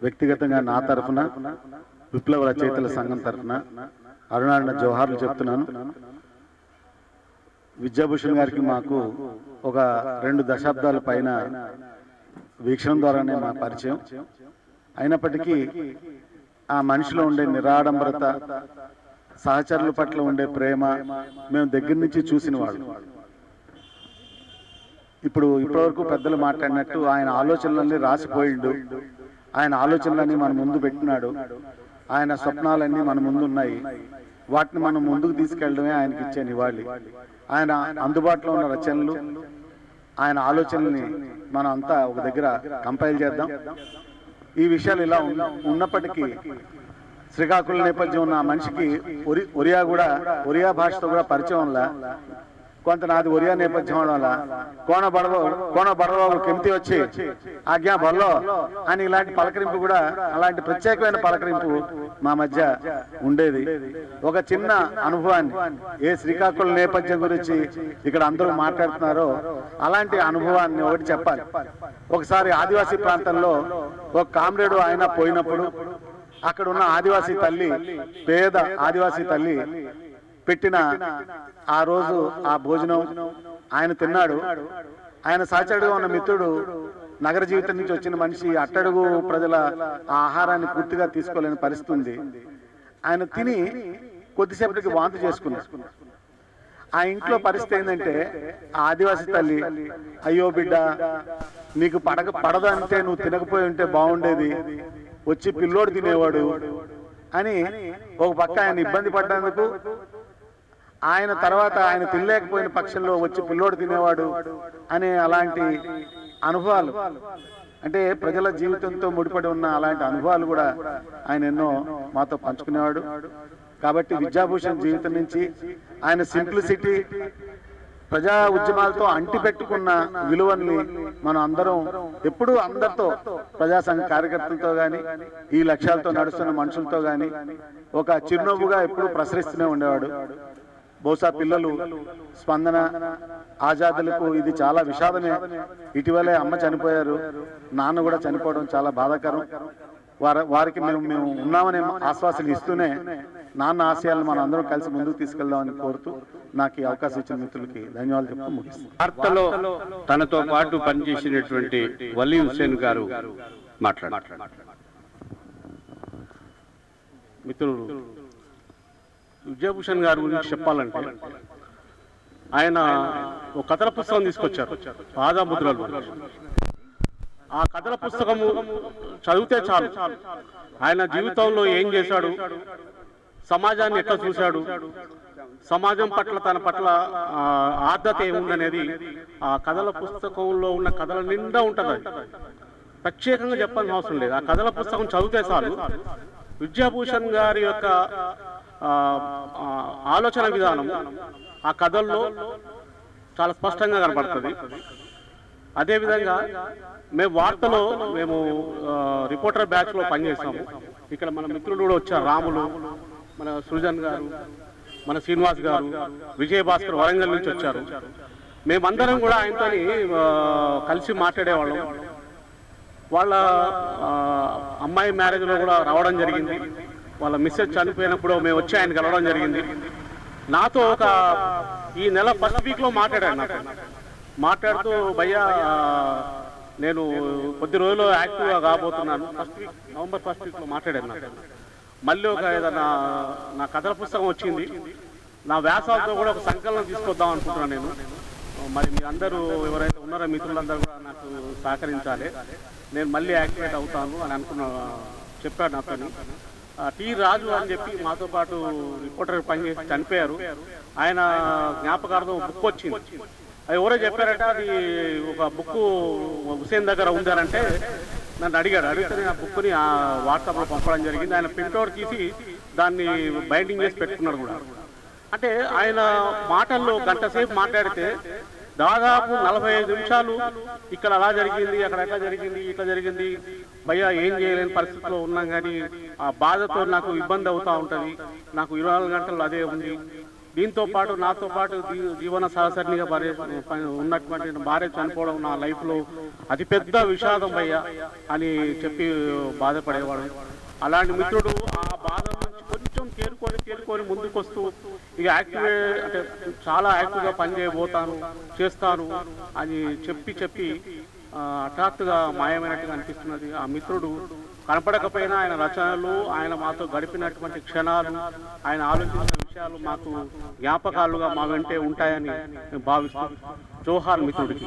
వ్యక్తిగతంగా నా తరఫున విప్లవ రచయితల సంఘం తరఫున అరుణారుణ జోహార్లు చెప్తున్నాను. విద్యాభూషణ్ గారికి మాకు ఒక 2 దశాబ్దాల పైన వీక్షణ ద్వారానే మా పరిచయం. అయినప్పటికీ ఆ మనిషిలో ఉండే నిరాడంబరత, సహచరుల పట్ల ఉండే ప్రేమ మేము దగ్గర నుంచి చూసిన వాళ్ళు. ఇప్పటివరకు పెద్దలు మాట్లాడినట్టు ఆయన ఆలోచనలన్నీ రాసిపోయిండు, ఆయన ఆలోచనలన్నీ మన ముందు పెట్టినాడు, ఆయన స్వప్నాలన్నీ మన ముందు ఉన్నాయి. వాటిని మనం ముందుకు తీసుకెళ్ళడమే ఆయనకి ఇచ్చే నివాళి. ఆయన అందుబాటులో ఉన్న రచనలు, ఆయన ఆలోచనల్ని మనం అంతా ఒక దగ్గర కంపైల్ చేద్దాం. ఈ విషయాలు ఇలా ఉన్నప్పటికీ శ్రీకాకుళం నేపథ్యం ఉన్న మనిషికి ఒరియా భాషతో కూడా పరిచయం వల్ల, కొంత నాది ఒరియా నేపథ్యం వల్ల కోణ బడబాబు కెంతి వచ్చి ఆజ్ఞా బల్లో అని ఇలాంటి పలకరింపు కూడా, అలాంటి ప్రత్యేకమైన పలకరింపు మా మధ్య ఉండేది. ఒక చిన్న అనుభవాన్ని, ఏ శ్రీకాకుళం నేపథ్యం గురించి ఇక్కడ అందరూ మాట్లాడుతున్నారో అలాంటి అనుభవాన్ని ఒకటి చెప్పాలి. ఒకసారి ఆదివాసీ ప్రాంతంలో ఒక కామ్రేడు ఆయన పోయినప్పుడు అక్కడ ఉన్న ఆదివాసీ తల్లి, పేద ఆదివాసీ తల్లి పెట్టిన ఆ రోజు ఆ భోజనం ఆయన తిన్నాడు. ఆయన సహచరుడుగా ఉన్న మిత్రుడు, నగర జీవితం నుంచి వచ్చిన మనిషి, అట్టడుగు ప్రజల ఆ ఆహారాన్ని పూర్తిగా తీసుకోలేని పరిస్థితి ఉంది. ఆయన తిని కొద్దిసేపటికి వాంతి చేసుకున్నాడు. ఆ ఇంట్లో పరిస్థితి ఏంటంటే, ఆ ఆదివాసీ తల్లి, అయ్యో బిడ్డ, నీకు పడదు అంటే నువ్వు తినకపోయి ఉంటే బాగుండేది, వచ్చి పిల్లోడు తినేవాడు అని ఒక పక్క ఆయన ఇబ్బంది పడ్డందుకు, ఆయన తర్వాత ఆయన తినలేకపోయిన పక్షంలో వచ్చి పిల్లోడు తినేవాడు అనే అలాంటి అనుభవాలు, అంటే ప్రజల జీవితంతో ముడిపడి ఉన్న అలాంటి అనుభవాలు కూడా ఆయన ఎన్నో మాతో పంచుకునేవాడు. కాబట్టి విద్యాభూషణ్ జీవితం నుంచి ఆయన సింప్లిసిటీ, ప్రజా ఉద్యమాలతో అంటిపెట్టుకున్న విలువల్ని మనం అందరం ఎప్పుడూ అందరితో, ప్రజా సంఘ కార్యకర్తలతో కానీ, ఈ లక్ష్యాలతో నడుస్తున్న మనుషులతో కానీ ఒక చిరునవ్వుగా ఎప్పుడూ ప్రసరిస్తూనే ఉండేవాడు. బహుశా పిల్లలు స్పందన, ఆజాదులకు ఇది చాలా విషాదమే. ఇటీవలే అమ్మ చనిపోయారు, నాన్న కూడా చనిపోవడం చాలా బాధాకరం. వారికి మేము ఉన్నామనే ఆశ్వాసన ఇస్తూనే నాన్న ఆశయాలను మనం అందరం కలిసి ముందుకు తీసుకెళ్దామని కోరుతూ నాకు ఈ అవకాశం ఇచ్చిన మిత్రులకి ధన్యవాదాలు చెప్తూ ముగిస్తున్నాను. వార్తలో తనతో పాటు పనిచేసినటువంటి వలీ హుసేన్ గారు మాట్లాడారు. మిత్రులు, విద్యాభూషణ్ గారి గురించి చెప్పాలంటే, ఆయన ఒక కథల పుస్తకం తీసుకొచ్చారు, పాదముద్రలు. ఆ కథల పుస్తకము చదివితే చాలు ఆయన జీవితంలో ఏం చేశాడు, సమాజాన్ని ఎట్లా చూశాడు, సమాజం పట్ల తన పట్ల ఆర్ద్రత ఏముందనేది ఆ కథల పుస్తకంలో ఉన్న కథల నిండా ఉంటుంది. ప్రత్యేకంగా చెప్పాల్సిన అవసరం లేదు. ఆ కథల పుస్తకం చదివితే చాలు విద్యాభూషణ్ గారి యొక్క ఆలోచన విధానం ఆ కథల్లో చాలా స్పష్టంగా కనబడుతుంది. అదేవిధంగా మేము రిపోర్టర్ బ్యాచ్లో పనిచేసాము. ఇక్కడ మన మిత్రులు కూడా వచ్చారు, రాములు, మన సృజన్ గారు, మన శ్రీనివాస్ గారు, విజయభాస్కర్ వరంగల్ నుంచి వచ్చారు. మేమందరం కూడా ఆయనతో కలిసి మాట్లాడేవాళ్ళం. వాళ్ళ అమ్మాయి మ్యారేజ్లో కూడా రావడం జరిగింది. వాళ్ళ మిస్సెస్ చనిపోయినప్పుడు మేము వచ్చి ఆయన కలవడం జరిగింది. నాతో ఈ నెల ఫస్ట్ వీక్లో మాట్లాడుతూ భయ్యా నేను కొద్ది రోజుల్లో యాక్టివ్గా కాబోతున్నాను, నవంబర్ ఫస్ట్ వీక్లో మాట్లాడాను. మళ్ళీ ఏదైనా నా కథల పుస్తకం వచ్చింది, నా వ్యాసాలతో కూడా ఒక సంకలనం తీసుకొద్దాం అనుకుంటున్నాను నేను. మరి మీరందరూ ఎవరైతే ఉన్నారో మిత్రులందరూ కూడా నాకు సహకరించాలి, నేను మళ్ళీ యాక్టివేట్ అవుతాను అని చెప్పాడు నాతో. టి రాజు అని చెప్పి మాతో పాటు రిపోర్టర్ పనిచేసి చనిపోయారు. ఆయన జ్ఞాపకార్థం బుక్ వచ్చింది. అది ఎవరో చెప్పారట, అది ఒక బుక్ హుసేన్ దగ్గర ఉందారంటే నన్ను అడిగితే నేను ఆ బుక్ని వాట్సాప్లో పంపడం జరిగింది. ఆయన ప్రింట్అవుట్ తీసి దాన్ని బైండింగ్ చేసి పెట్టుకున్నాడు కూడా. అంటే ఆయన మాటల్లో గంట సేపు మాట్లాడితే దాదాపు 45 నిమిషాలు ఇక్కడ అలా జరిగింది, అక్కడ ఎట్లా జరిగింది, ఇట్లా జరిగింది, భయ్యా ఏం చేయలేని పరిస్థితిలో ఉన్నాం, కానీ ఆ బాధతో నాకు ఇబ్బంది అవుతూ ఉంటుంది, నాకు 24 గంటలు అదే ఉంది, దీంతో పాటు నాతో పాటు జీవన సహచరినిగా ఉన్నటువంటి భార్య చనిపోవడం నా లైఫ్లో అతిపెద్ద విషాదం అయ్యా అని చెప్పి బాధపడేవాడు. అలాంటి మిత్రుడు ఆ బాధ నుంచి కొంచెం తేరుకొని ముందుకు వస్తూ ఇక యాక్టివ్ అంటే చాలా యాక్టివ్గా పనిచేయబోతాను చేస్తాను అని చెప్పి హఠాత్తుగా మాయమైనట్టుగా అనిపిస్తున్నది. ఆ మిత్రుడు కనపడకపోయినా ఆయన రచనలు, ఆయన మాతో గడిపినటువంటి క్షణాలు, ఆయన ఆలోచించిన విషయాలు మాకు జ్ఞాపకాలుగా మా వెంటే ఉంటాయని భావిస్తూ జోహార్ మిత్రుడికి.